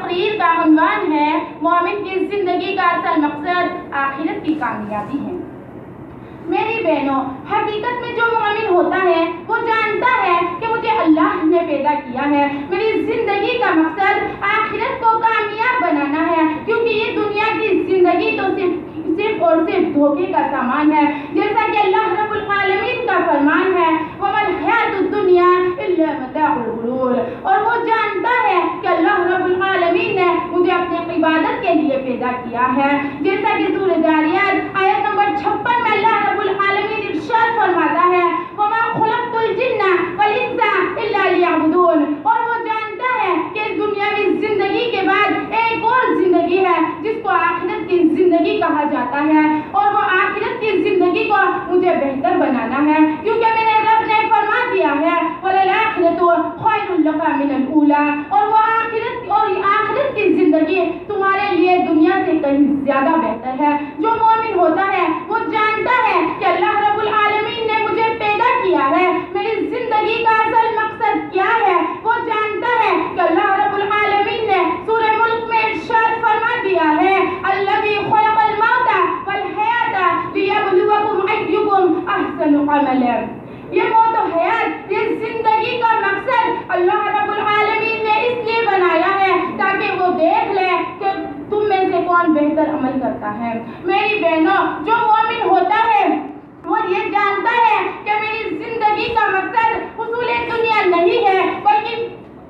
تقریر کا عنوان ہے مومن کی زندگی کا اصل مقصد آخرت کی کامیابی ہے۔ میری بہنوں، حقیقت میں جو مومن ہوتا ہے وہ جانتا ہے کہ مجھے اللہ نے پیدا کیا ہے، میری زندگی کا مقصد آخرت کو کامیاب بنانا ہے، کیونکہ یہ دنیا کی زندگی تو صرف اور صرف دھوکے کا سامان ہے، جیسا کہ اللہ رب العالمین کا فرمان ہے وَمَا الْحَيَاةُ الدُّنْيَا إِلَّا مَتَاعُ الْغُرُورِ، اور وہ جانتا ہے کہ اللہ رب العالمین نے مجھے اپنی عبادت کے لیے پیدا کیا ہے، جیسا کہ سورہ ذاریات آیت نمبر 56 میں اللہ رب العالمین ارشاد فرماتا ہے وَمَا خَلَقْتُ الْجِنَّ وَالْإِنسَ إِلَّا لِيَعْبُدُونِ، اور وہ جانتا ہے کہ اس دنیاوی زندگی کے بعد ایک اور زندگی ہے جس کو آخرت کی زندگی کہا جاتا ہے، اور وہ آخرت کی زندگی کو مجھے بہتر بنانا ہے، کیونکہ میرے رب نے فرما دیا ہے وَلَلْآخِرَةُ خَيْرٌ لَكَ مِنَ الْأُولَىٰ، اور وہ آخرت کی زندگی تمہارے لیے دنیا سے کہیں زیادہ بہتر ہے۔ جو مومن ہوتا ہے وہ جانتا ہے کہ اللہ رب العالمین نے مجھے پیدا کیا ہے، میری زندگی کا اصل مقصد کیا ہے، وہ جانتا ہے کہ اللہ رب العالمین نے سورہ ملک میں ارشاد فرما دیا ہے الذی خلق الموت والحیاۃ لیبلوکم ایکم احسن عملا، یہ موت و حیات، یہ زندگی کا مقصد اللہ رب العالمین نے اس لیے بنایا ہے تاکہ وہ دیکھ لے کہ تم میں سے کون بہتر عمل کرتا ہے۔ میری بہنوں، جو مومن ہوتا ہے وہ یہ جانتا ہے کہ میری زندگی کا مقصد حصول دنیا نہیں ہے، بلکہ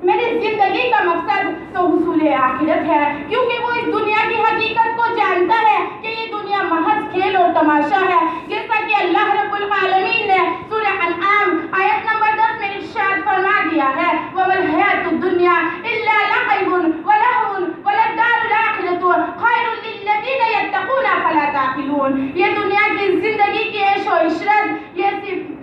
میری زندگی کا مقصد تو حصول آخرت ہے، کیونکہ وہ اس دنیا کی حقیقت کو جانتا ہے کہ یہ دنیا محض کھیل اور تماشا ہے، جیسا کہ اللہ رب العالمین نے سورہ انعام آیت نمبر 10 میں ارشاد فرما دیا ہے وَمَا الْحَيَاةُ الدُّنْيَا إِلَّا لَعِبٌ وَلَهْوٌ وَلَلدَّارُ الْآخِرَةُ خَيْرٌ لِلَّذِينَ يَتَّقُونَ فَلَا تَعْقِلُونَ، یہ دنیا کی زندگی کی عیش و عشرت یہ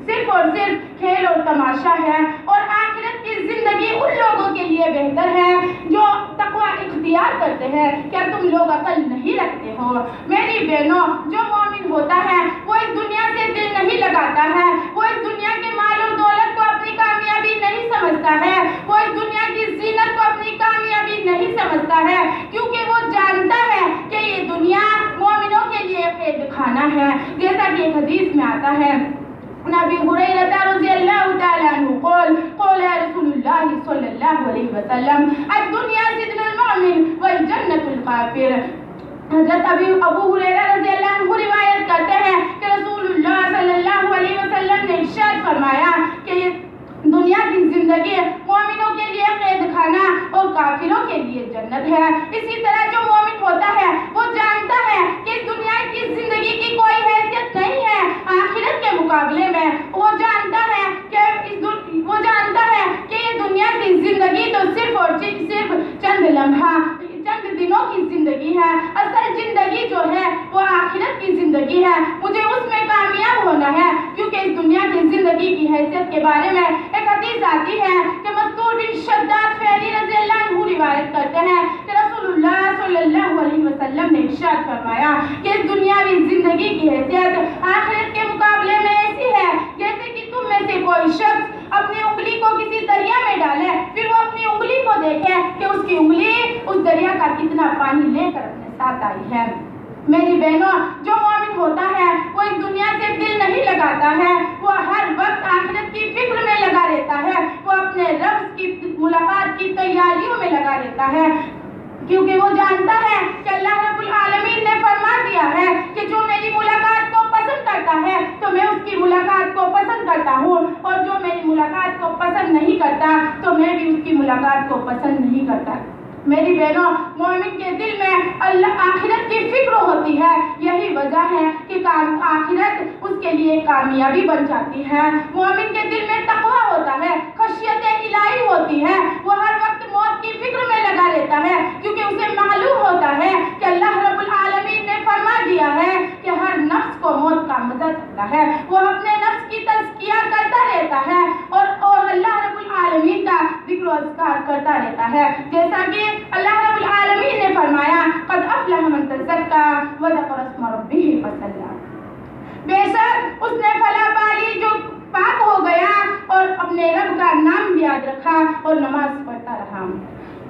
صرف اور صرف کھیل اور تماشا ہے، اور آخرت کی زندگی ان لوگوں کے لیے بہتر ہے جو تقوی اختیار کرتے ہیں۔ کیا تم لوگ عقل نہیں رکھتے ہو؟ میری بہنوں، جو مومن ہوتا ہے وہ اس دنیا سے دل نہیں لگاتا ہے، وہ اس دنیا کے مال اور دولت کو اپنی کامیابی نہیں سمجھتا ہے، وہ اس دنیا کی زینت کو اپنی کامیابی نہیں سمجھتا ہے، کیونکہ وہ جانتا ہے کہ یہ دنیا مومنوں کے لیے قید خانہ ہے، جیسا کہ ایک حدیث میں آتا ہے نبی ہریرہ رضی اللہ تعالی عنہ قال رسول اللہ صلی اللہ علیہ وسلم الدنیا سجن المؤمن والجنت الکافر۔ حضرت ابو ہریرہ رضی اللہ عنہ روایت کرتے ہیں کہ رسول اللہ صلی اللہ علیہ وسلم نے ارشاد فرمایا کہ یہ دنیا کی زندگی مومنوں کے لیے قید خانہ اور کافروں کے لیے جنت ہے۔ اسی طرح جو مومن ہوتا ہے وہ جانتا ہے کہ اس دنیا کی زندگی کی کوئی حیثیت نہیں ہے آخرت کے مقابلے میں، وہ جانتا ہے کہ یہ دنیا کی زندگی تو صرف اور صرف چند لمحہ، چند دنوں کی زندگی ہے، اصل زندگی جو ہے وہ آخرت کی زندگی ہے، مجھے اس میں کامیاب ہونا ہے، کیونکہ اس دنیا کی زندگی کی حیثیت کے بارے میں ایک حدیث آتی ہے کہ مستور بن شداد فیلی رضی اللہ عنہ روایت کرتے ہیں کہ رسول اللہ صلی اللہ علیہ وسلم نے ارشاد فرمایا کہ اس دنیاوی زندگی کی حیثیت آخرت کے مقابلے میں ایسی ہے جیسے کہ تم میں سے کوئی شخص اپنی انگلی کو کسی دریا میں ڈالے، پھر وہ اپنی انگلی کو دیکھے کہ اس کی انگلی اس دریا کا کتنا پانی لے کر اپنے ساتھ آئی ہے۔ میری بہنوں، جو مومن ہوتا ہے وہ اس دنیا سے دل نہیں لگاتا ہے، وہ ہر وقت آخرت کی فکر میں لگا رہتا ہے، وہ اپنے رب کی ملاقات کی تیاریوں میں لگا رہتا ہے، کیونکہ وہ جانتا ہے کہ اللہ رب العالمین نے فرما دیا ہے کہ جو میری ملاقات کو پسند کرتا ہے تو میں اس کی ملاقات کو پسند کرتا ہوں، اور جو میری ملاقات کو پسند نہیں کرتا تو میں بھی اس کی ملاقات کو پسند نہیں کرتا۔ میری بہنوں، مومن کے دل میں اللہ آخرت کی فکر ہوتی ہے، یہی وجہ ہے کہ آخرت اس کے لیے کامیابی بن جاتی ہے۔ مومن کے دل میں تقوی ہوتا ہے، خشیت الہی ہوتی ہے، وہ ہر وقت موت کی فکر میں لگا رہتا ہے، کیونکہ اسے معلوم ہوتا ہے کہ اللہ رب العالمین نے فرما دیا ہے کہ ہر نفس کو موت کا مزہ چکتا ہے، وہ اپنے نفس کی تزکیہ کرتا رہتا ہے اور اللہ رب العالمین کا ذکر و اذکار کرتا رہتا ہے، جیسا کہ اللہ رب العالمین نے فرمایا قد افلح من تزکا وذکر اسم ربہ فصلی، بے شک اس نے فلاح پالی جو پاک ہو گیا اور اپنے رب کا نام بھی یاد رکھا اور نماز پڑھتا رہا۔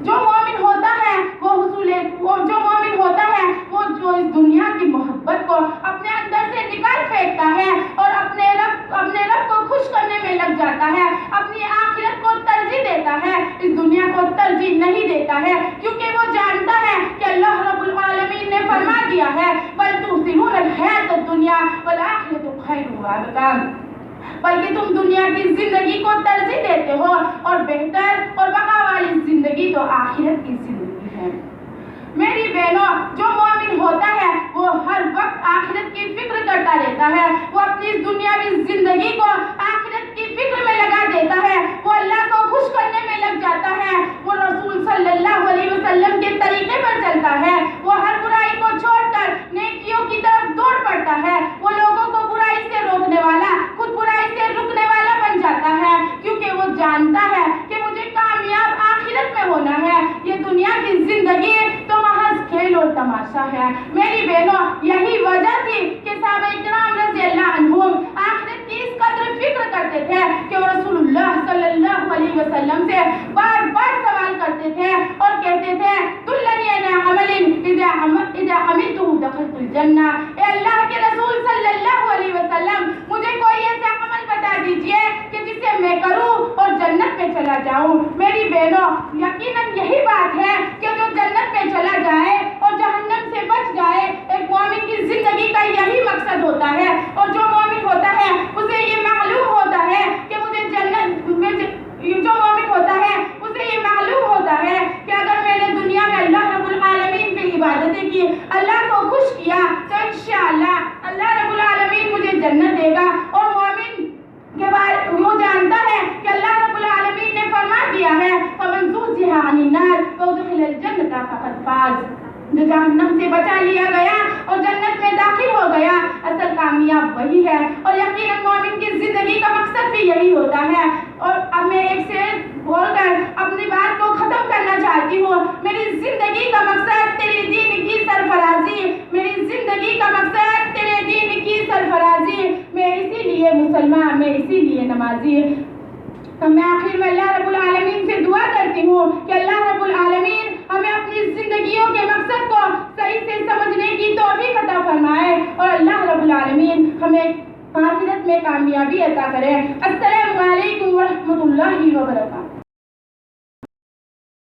جو مومن ہوتا ہے جو مومن ہوتا ہے وہ جو اس دنیا کی محبت کو اپنے اندر سے نکال پھینکتا ہے اور اپنے رب کو خوش کرنے میں لگ جاتا ہے، اپنی آخرت کو ترجیح دیتا ہے، اس دنیا کو ترجیح نہیں دیتا ہے، کیونکہ وہ جانتا ہے کہ اللہ رب العالمین نے فرما دیا ہے بل تؤثرون الحیاۃ الدنیا والآخرۃ خیر وابقیٰ، بلکہ تم دنیا کی زندگی کو ترجیح دیتے ہو اور بہتر اور بقا والی زندگی تو آخرت کی زندگی ہے۔ میری بہنوں، جو مومن ہوتا ہے وہ ہر وقت آخرت کی فکر کرتا رہتا ہے، وہ اپنی دنیاوی زندگی کو آخرت کی فکر میں لگا دیتا ہے، وہ اللہ کو خوش کرنے میں لگ جاتا ہے، وہ رسول صلی اللہ علیہ وسلم کے طریقے پر چلتا ہے، وہ ہر برائی کو چھوڑ کر نیکیوں کی طرف دوڑ پڑتا ہے، وہ لوگوں کو برائی سے روکنے والا، خود برائی سے رکنے والا بن جاتا ہے، کیونکہ وہ جانتا ہے کہ مجھے کامیاب آخرت میں ہونا ہے، یہ دنیا کی زندگی تو محض کھیل اور تماشا ہے۔ میری بہنوں، یہی وجہ تھی کہ صحابہ کرام رضی اللہ عنہم آخرت کی اس قدر فکر کرتے تھے کہ وہ رسول اللہ صلی اللہ علیہ وسلم سے بار بار سوال کرتے تھے اور کہتے تھے دلنی علی عمل اذا عملتہ دخلت الجنہ، اے اللہ کے رسول صلی اللہ علیہ وسلم مجھے کوئی ایسا عمل بتا دیجئے کہ جسے میں کروں اور جنت میں چلا جاؤں۔ میری بہنوں، یقیناً یہی بات ہے کہ جو جنت میں چلا جائے اور جہنم سے بچ جائے، ایک مومن کی زندگی کا یہی مقصد ہوتا ہے، اور جو مومن ہوتا ہے اسے یہ معلوم ہوتا ہے کہ مجھے جو مومن ہوتا ہے اسے یہ معلوم ہوتا ہے کہ اگر میں نے دنیا میں اللہ رب العالمین کی عبادتیں کی، اللہ کو خوش کیا، تو انشاءاللہ اللہ رب العالمین مجھے جنت دے گا۔ اور مومن کے بعد وہ جانتا ہے کہ اللہ رب العالمین نے فرما دیا ہے فَمَنْ زُحْزِحَ عَنِ النَّارِ وَأُدْخِلَ الْجَنَّةَ فَقَدْ فَازَ، جو جہنم سے بچا لیا گیا اور جنت میں داخل ہو گیا، اصل کامیاب وہی ہے۔ اور یقیناً مومن کی زندگی کا مقصد بھی یہی ہوتا ہے۔ اور اب میں ایک شعر بول کر اپنی بات کو ختم کرنا چاہتی ہوں۔ میری زندگی کا مقصد تیرے دین کی سرفرازی، میری زندگی کا مقصد تیرے دین کی سرفرازی، میں اسی لیے مسلمان، میں اسی لیے نمازی۔ میں آخر میں اللہ رب العالمین سے دعا کرتی ہوں کہ اللہ رب العالمین ہمیں اپنی زندگیوں کے مقصد کو صحیح سے سمجھنے کی توفیق عطا فرمائے، اور اللہ رب العالمین ہمیں آخرت میں کامیابی عطا کرے۔ السلام علیکم ورحمۃ اللہ وبرکاتہ۔